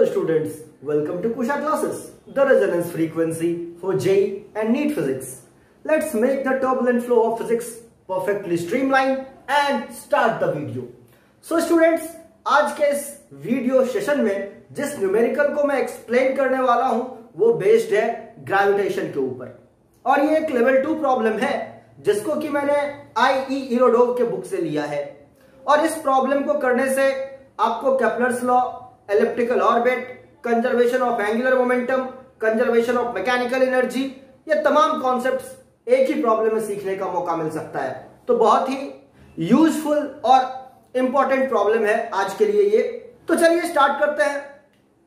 Hello students, welcome to Kusha classes, the resonance frequency for JEE and NEET physics. Let's make the turbulent flow of physics perfectly streamlined and start the video. So students, आज के इस video session में जिस numerical को मैं explain करने वाला हूं वो बेस्ड है ग्रेविटेशन के ऊपर, और ये एक लेवल 2 प्रॉब्लम है जिसको कि मैंने IE इरोडोव के बुक से लिया है। और इस प्रॉब्लम को करने से आपको Kepler's law, elliptical orbit, conservation of angular momentum, conservation of mechanical energy, ये तमाम कॉन्सेप्ट्स एक ही प्रॉब्लम में सीखने का मौका मिल सकता है। तो बहुत ही यूजफुल और इंपॉर्टेंट प्रॉब्लम है आज के लिए ये। तो चलिए स्टार्ट करते हैं।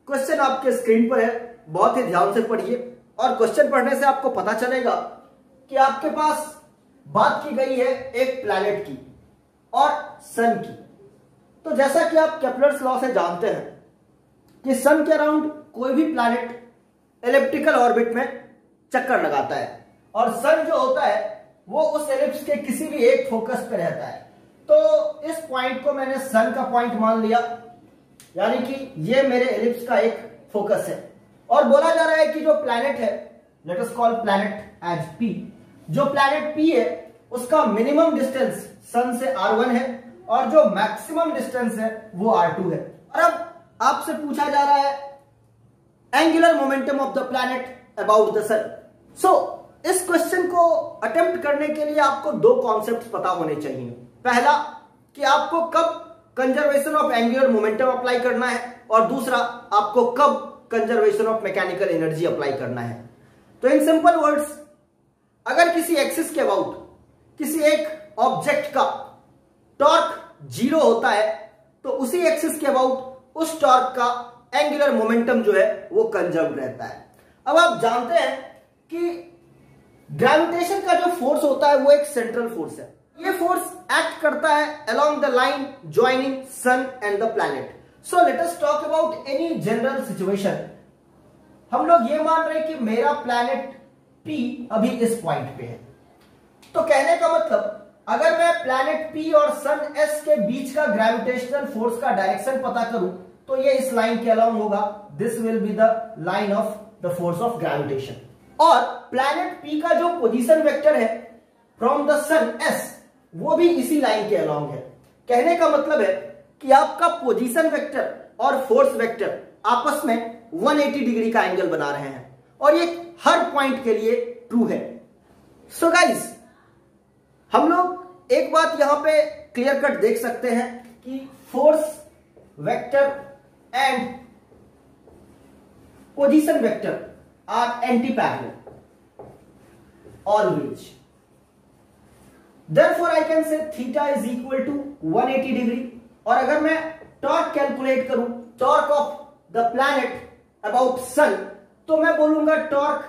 क्वेश्चन आपके स्क्रीन पर है, बहुत ही ध्यान से पढ़िए और क्वेश्चन पढ़ने से आपको पता चलेगा कि आपके पास बात की गई है एक प्लैनेट की और सन की। तो जैसा कि आप केपलर्स लॉ से जानते हैं कि सन के अराउंड कोई भी प्लैनेट एलिप्टिकल ऑर्बिट में चक्कर लगाता है और सन जो होता है वो उस एलिप्स के किसी भी एक फोकस पे रहता है। तो इस पॉइंट को मैंने सन का पॉइंट मान लिया, यानी कि ये मेरे एलिप्स का एक फोकस है। और बोला जा रहा है कि जो प्लैनेट है, let us call planet as P, जो प्लैनेट P है उसका मिनिमम डिस्टेंस सन से R1 है और जो मैक्सिमम डिस्टेंस है वो R2 है। और अब आपसे पूछा जा रहा है angular momentum of the planet about the sun. So इस क्वेश्चन को अटेम्प्ट करने के लिए आपको दो कॉन्सेप्ट्स पता होने चाहिए। पहला कि आपको कब conservation of angular momentum apply करना है, और दूसरा आपको कब conservation of mechanical energy apply करना है। तो इन सिंपल वर्ड्स, अगर किसी एक्सिस के अबाउट किसी एक ऑब्जेक्ट का टॉर्क 0 होता है तो उसी एक्सिस के अबाउट उस टॉर्क का एंगुलर मोमेंटम जो है वो कंजर्व रहता है। अब आप जानते हैं कि ग्रेविटेशन का जो फोर्स होता है वो एक सेंट्रल फोर्स है। ये फोर्स एक्ट करता है along the line joining sun and the planet. So let us talk about any general situation. हम लोग ये मान रहे हैं कि मेरा प्लैनेट P अभी इस पॉइंट पे है। तो कहने का मतलब, अगर मैं प्लैनेट P और सन S के बीच का ग्रेविटेशनल फोर्स का डायरेक्शन पता करूं तो ये इस लाइन के अलोंग होगा। This will be the line of the force of gravitation. और प्लैनेट P का जो पोजीशन वेक्टर है फ्रॉम द सन S, वो भी इसी लाइन के अलोंग है। कहने का मतलब है कि आपका पोजीशन वेक्टर और फोर्स वेक्टर आपस में 180 डिग्री का एंगल बना रहे हैं, और ये हर पॉइंट के लिए ट्रू है। सो गाइस, हम लोग एक बात यहां पे क्लियर कट देख सकते हैं कि force vector and position vector are anti parallel always. Therefore I can say theta is equal to 180 degree. और अगर मैं टॉर्क कैलकुलेट करूं, torque of the planet about sun, तो मैं बोलूंगा torque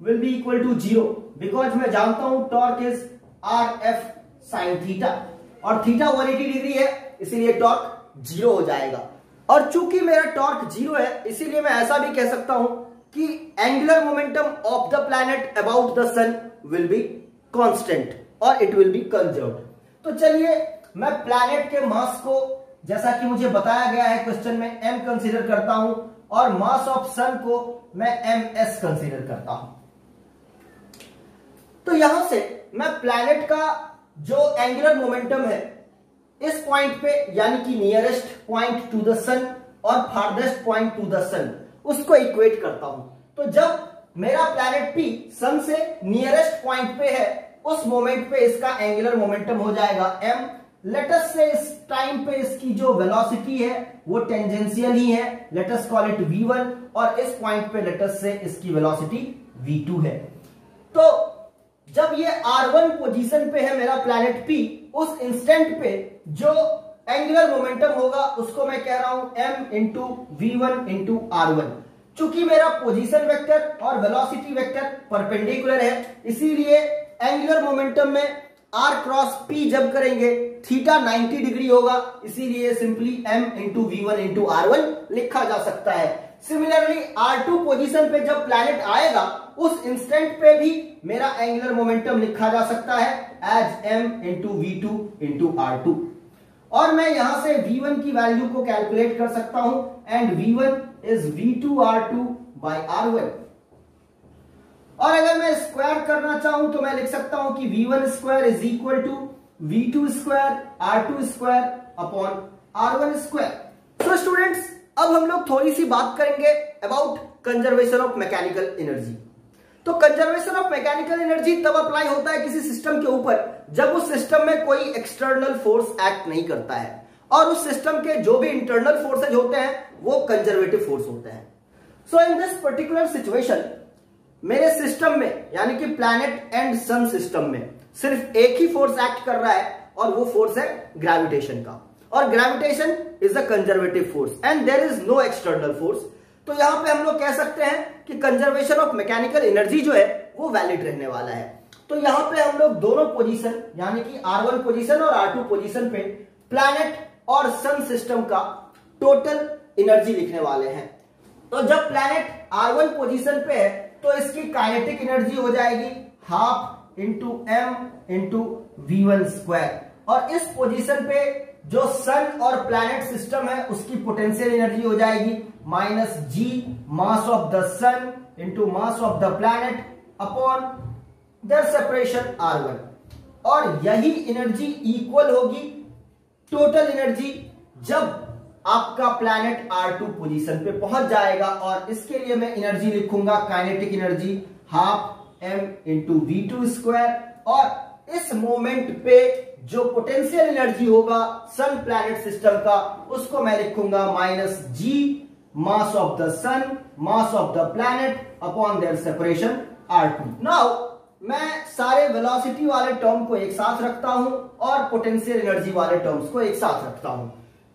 will be equal to 0, because मैं जानता हूं torque is RF sine theta, और थीटा 180 डिग्री है, इसीलिए टॉर्क 0 हो जाएगा। और चूंकि मेरा टॉर्क 0 है, इसीलिए मैं ऐसा भी कह सकता हूं कि angular momentum of the planet about the sun will be constant और इट विल बी कंजर्व्ड। तो चलिए मैं प्लैनेट के मास को, जैसा कि मुझे बताया गया है क्वेश्चन में, m कंसीडर करता हूं, और मास ऑफ सन को मैं ms कंसीडर करता हूं। तो यहां से मैं प्लैनेट का जो एंगुलर मोमेंटम है इस पॉइंट पे, यानी कि नियरेस्ट पॉइंट टू द सन और फारदेस्ट पॉइंट टू द सन, उसको इक्वेट करता हूं। तो जब मेरा प्लैनेट P सन से नियरेस्ट पॉइंट पे है, उस मोमेंट पे इसका एंगुलर मोमेंटम हो जाएगा m। लेट अस से इस टाइम पे इसकी जो वेलोसिटी है वो टेंजेंशियल ही है, let us call it v1, और इस पॉइंट पे लेट अस से इसकी वेलोसिटी v2 है। तो जब ये R1 पोजीशन पे है मेरा प्लैनेट P, उस इंस्टेंट पे जो एंगुलर मोमेंटम होगा उसको मैं कह रहा हूं m into v1 into R1। चूंकि मेरा पोजीशन वेक्टर और वेलोसिटी वेक्टर परपेंडिकुलर है, इसीलिए एंगुलर मोमेंटम में R क्रॉस P जब करेंगे थीटा 90 डिग्री होगा, इसीलिए simply m into v1 into R1 लिखा जा सकता है। सिमिलरली R2 पोजीशन पे जब प्लैनेट आएगा उस इंस्टेंट पे भी मेरा एंगुलर मोमेंटम लिखा जा सकता है as m into v2 into R2। और मैं यहां से V1 की वैल्यू को कैलकुलेट कर सकता हूं and V1 is V2R2 by R1। और अगर मैं स्क्वायर करना चाहूं तो मैं लिख सकता हूं कि V1 square is equal to V2 square R2 square upon R1 square. So students, अब हम लोग थोड़ी सी बात करेंगे about conservation of mechanical energy. तो कंजर्वेशन ऑफ मैकेनिकल एनर्जी तब अप्लाई होता है किसी सिस्टम के ऊपर जब उस सिस्टम में कोई एक्सटर्नल फोर्स एक्ट नहीं करता है और उस सिस्टम के जो भी इंटरनल फोर्सेज होते हैं वो कंजर्वेटिव फोर्स होते हैं। सो इन दिस पर्टिकुलर सिचुएशन मेरे सिस्टम में यानी कि प्लैनेट एंड सन सिस्टम में सिर्फ एक ही फोर्स एक्ट कर रहा है और वो फोर्स है ग्रेविटेशन का, और gravitation is a conservative force and there is no external force. तो यहां पे हम लोग कह सकते हैं कि कंजर्वेशन ऑफ मैकेनिकल एनर्जी जो है वो वैलिड रहने वाला है। तो यहां पे हम लोग दोनों पोजीशन यानी कि R1 पोजीशन और R2 पोजीशन पे प्लैनेट और सन सिस्टम का टोटल एनर्जी लिखने वाले हैं। तो जब प्लैनेट R1 पोजीशन पे है तो इसकी काइनेटिक एनर्जी हो जाएगी half into m into V1 square, और इस पोजीशन पे जो सन और प्लैनेट सिस्टम है उसकी पोटेंशियल एनर्जी हो जाएगी minus g mass of the sun into mass of the planet upon their separation R1, और यही एनर्जी इक्वल होगी टोटल एनर्जी जब आपका प्लैनेट R2 पोजीशन पे पहुंच जाएगा। और इसके लिए मैं एनर्जी लिखूंगा kinetic energy half m into V2 square, और इस मोमेंट पे जो पोटेंशियल एनर्जी होगा सन प्लैनेट सिस्टम का उसको मैं लिखूंगा minus g mass of the sun mass of the planet upon their separation R2। Now मैं सारे वेलोसिटी वाले टर्म को एक साथ रखता हूं और पोटेंशियल एनर्जी वाले टर्म्स को एक साथ रखता हूं।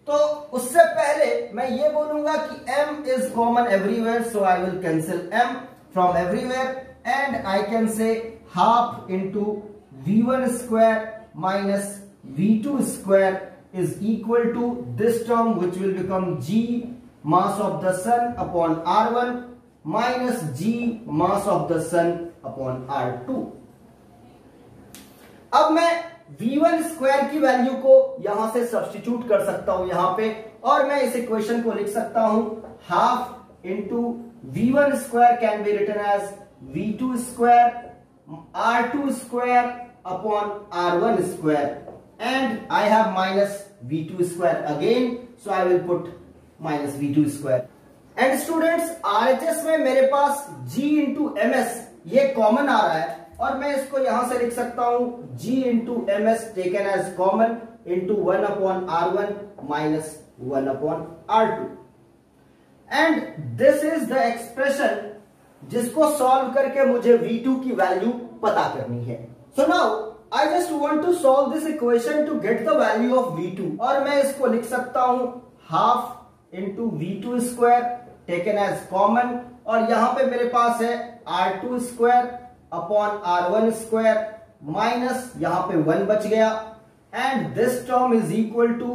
तो उससे पहले मैं ये बोलूंगा कि m is common everywhere, so I will cancel m from everywhere and I can से half into V1 square minus V2 square is equal to this term which will become G mass of the sun upon R1 minus G mass of the sun upon R2। अब मैं V1 square की value को यहां से substitute कर सकता हूं यहां पे, और मैं इस इक्वेशन को लिख सकता हूं half into V1 square can be written as V2 square R2 square upon R1 square, and I have minus V2 square again, so I will put minus V2 square। And students, RHS में मेरे पास G into MS ये common आ रहा है, और मैं इसको यहां से लिख सकता हूं G into MS taken as common into 1 upon R1 minus 1 upon R2, and this is the expression जिसको सॉल्व करके मुझे V2 की वैल्यू पता करनी है। So now I just want to solve this equation to get the value of V2, और मैं इसको लिख सकता हूं half into V2 square taken as common, और यहां पे मेरे पास है R2 square upon R1 square minus यहां पे 1 बच गया, and this term is equal to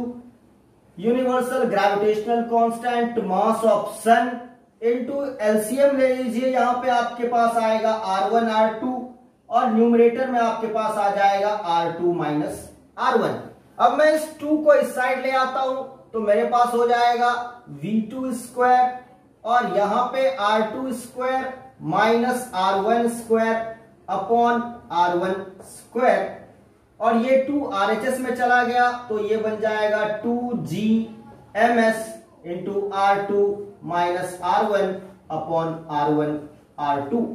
universal gravitational constant mass of sun into LCM ले लीजिए, यहां पे आपके पास आएगा R1 R2 और न्यूमरेटर में आपके पास आ जाएगा R2 माइनस R1। अब मैं इस 2 को इस साइड ले आता हूं तो मेरे पास हो जाएगा V2 स्क्वायर, और यहां पे R2 square minus R1 square upon R1 square, और ये 2 RHS में चला गया तो ये बन जाएगा 2GMS into R2 minus R1 upon R1 R2।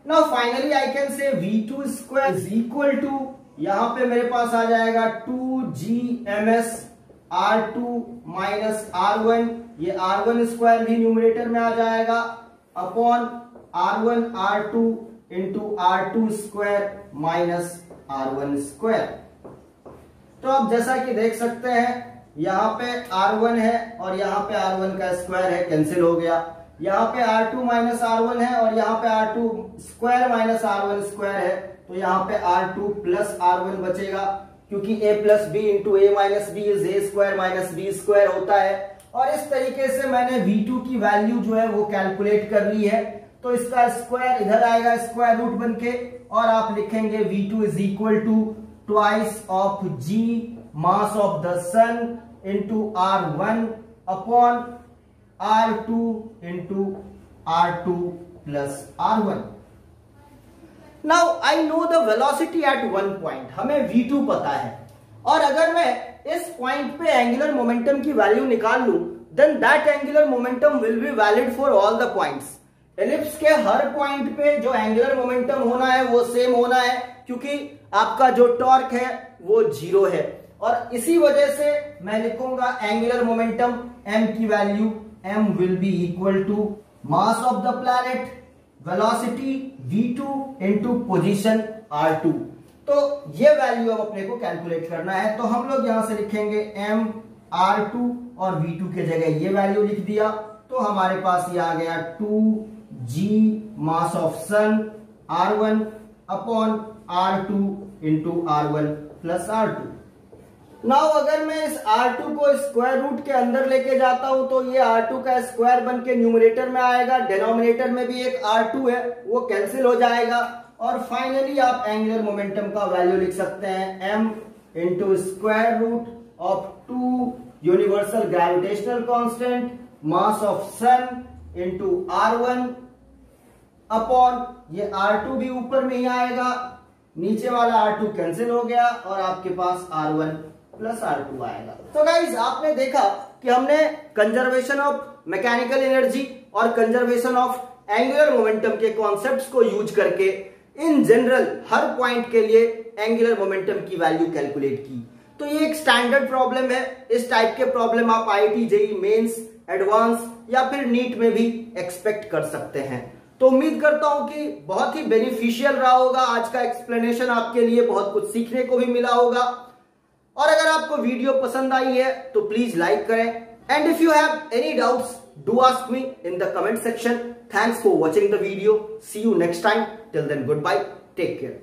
Now finally I can say V2 square is equal to, यहां पे मेरे पास आ जाएगा 2GMS R2 माइनस R1, ये R1 स्क्वायर भी न्यूमरेटर में आ जाएगा upon R1 R2 into R2 square minus R1 square. तो आप जैसा कि देख सकते हैं यहां पे R1 है और यहां पे R1 का स्क्वायर है, कैंसिल हो गया। यहाँ पे R2 माइनस R1 है और यहाँ पे R2 square minus R1 square है, तो यहाँ पे R2 प्लस R1 बचेगा, क्योंकि A plus B into A minus B is A square minus B square होता है। और इस तरीके से मैंने V2 की वैल्यू जो है वो कैलकुलेट कर ली है। तो इसका स्क्वायर इधर आएगा स्क्वायर रूट बन के, और आप लिखेंगे V2 is equal to twice of G mass of the sun into R1 upon R2 into R2 plus R1. Now I know the velocity at one point. हमें V2 पता है, और अगर मैं इस पॉइंट पे एंगुलर मोमेंटम की value निकाल लूं, then that angular momentum will be valid for all the points. Ellipse के हर पॉइंट पे जो एंगुलर मोमेंटम होना है वो सेम होना है, क्योंकि आपका जो टॉर्क है वो जीरो है, और इसी वजह से मैं लिखूंगा एंगुलर मोमेंटम m की value m will be equal to mass of the planet, velocity v2 into position r2. तो ये वैल्यू अब अपने को कैलकुलेट करना है, तो हम लोग यहां से लिखेंगे m r2 और v2 के जगह ये वैल्यू लिख दिया, तो हमारे पास ये आ गया 2g mass of sun r1 upon r2 into r1 plus r2. Now अगर मैं इस R2 को स्क्वायर रूट के अंदर लेके जाता हूं तो ये R2 का स्क्वायर बन के न्यूमरेटर में आएगा, डिनोमिनेटर में भी एक R2 है वो कैंसिल हो जाएगा, और फाइनली आप एंगुलर मोमेंटम का वैल्यू लिख सकते हैं m into square root of 2 universal gravitational constant mass of sun into R1 upon ये R2 भी ऊपर में ही आएगा, नीचे वाला R2 कैंसिल हो गया और आपके पास R1 प्लस R2 आएगा. तो गाइज आपने देखा कि हमने कंजर्वेशन ऑफ मैकेनिकल एनर्जी और कंजर्वेशन ऑफ एंगुलर मोमेंटम के कॉन्सेप्ट्स को यूज करके इन जनरल हर पॉइंट के लिए एंगुलर मोमेंटम की वैल्यू कैलकुलेट की. तो ये एक स्टैंडर्ड प्रॉब्लम है. इस टाइप के प्रॉब्लम आप IIT JEE मेंस, एडवांस या फिर नीट में भी एक्सपेक्ट कर सकते हैं. तो उम्मीद करता हूं कि बहुत ही बेनिफिशियल रहा होगा आज का एक्सप्लेनेशन, आपके लिए बहुत कुछ सीखने को भी मिला होगा. और अगर आपको वीडियो पसंद आई है तो प्लीज लाइक करें, and if you have any doubts do ask me in the comment section. Thanks for watching the video. See you next time. Till then good bye, take care.